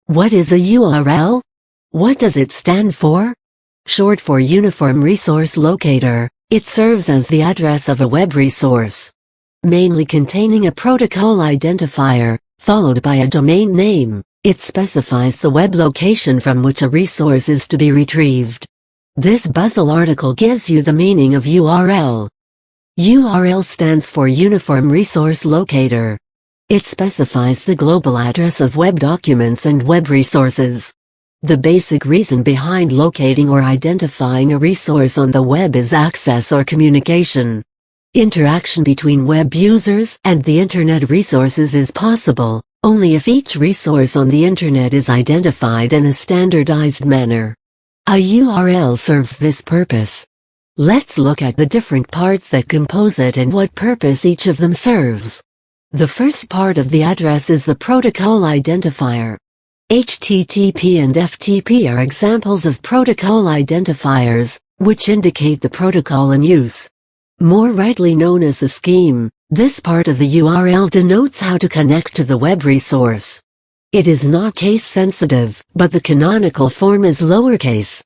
What is a URL? What does it stand for? Short for Uniform Resource Locator, it serves as the address of a web resource, mainly containing a protocol identifier, followed by a domain name. It specifies the web location from which a resource is to be retrieved. This Buzzle article gives you the meaning of URL. URL stands for Uniform Resource Locator. It specifies the global address of web documents and web resources. The basic reason behind locating or identifying a resource on the web is access or communication. Interaction between web users and the Internet resources is possible only if each resource on the Internet is identified in a standardized manner. A URL serves this purpose. Let's look at the different parts that compose it and what purpose each of them serves. The first part of the address is the protocol identifier. HTTP and FTP are examples of protocol identifiers, which indicate the protocol in use. More rightly known as the scheme, this part of the URL denotes how to connect to the web resource. It is not case-sensitive, but the canonical form is lowercase.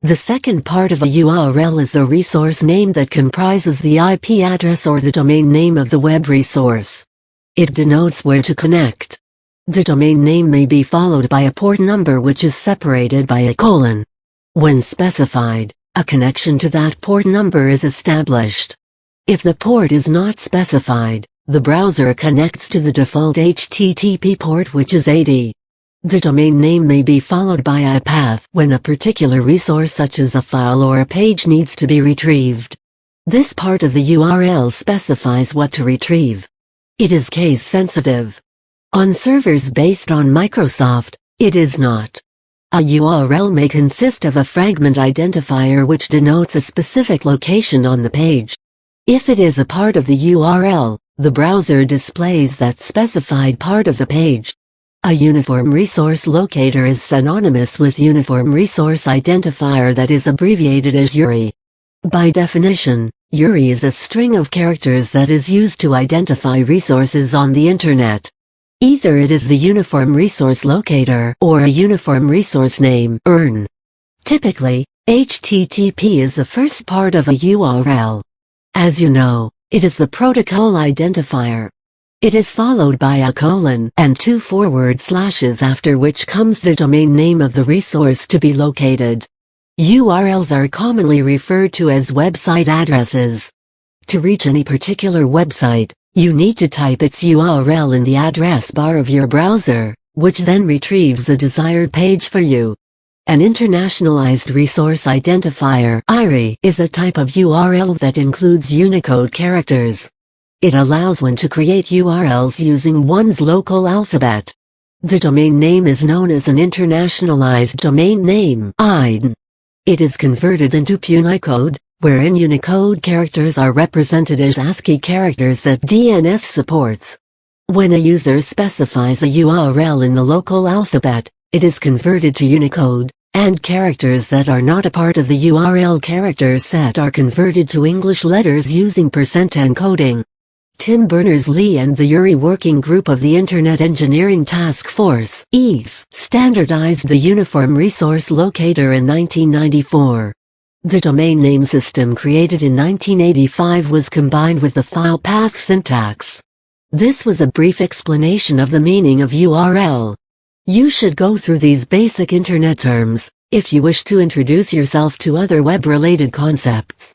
The second part of a URL is a resource name that comprises the IP address or the domain name of the web resource. It denotes where to connect. The domain name may be followed by a port number which is separated by a colon. When specified, a connection to that port number is established. If the port is not specified, the browser connects to the default HTTP port, which is 80. The domain name may be followed by a path when a particular resource such as a file or a page needs to be retrieved. This part of the URL specifies what to retrieve. It is case-sensitive. On servers based on Microsoft, it is not. A URL may consist of a fragment identifier which denotes a specific location on the page. If it is a part of the URL, the browser displays that specified part of the page. A Uniform Resource Locator is synonymous with Uniform Resource Identifier, that is abbreviated as URI. By definition, URI is a string of characters that is used to identify resources on the Internet. Either it is the Uniform Resource Locator or a Uniform Resource Name (URN). Typically, HTTP is the first part of a URL. As you know, it is the protocol identifier. It is followed by a colon and 2 forward slashes, after which comes the domain name of the resource to be located. URLs are commonly referred to as website addresses. To reach any particular website, you need to type its URL in the address bar of your browser, which then retrieves the desired page for you. An Internationalized Resource Identifier (IRI) is a type of URL that includes Unicode characters. It allows one to create URLs using one's local alphabet. The domain name is known as an Internationalized Domain Name (IDN). It is converted into Unicode, wherein Unicode characters are represented as ASCII characters that DNS supports. When a user specifies a URL in the local alphabet, it is converted to Unicode, and characters that are not a part of the URL character set are converted to English letters using percent encoding. Tim Berners-Lee and the URI Working Group of the Internet Engineering Task Force (EAF) standardized the Uniform Resource Locator in 1994. The domain name system created in 1985 was combined with the file path syntax. This was a brief explanation of the meaning of URL. You should go through these basic Internet terms if you wish to introduce yourself to other web-related concepts.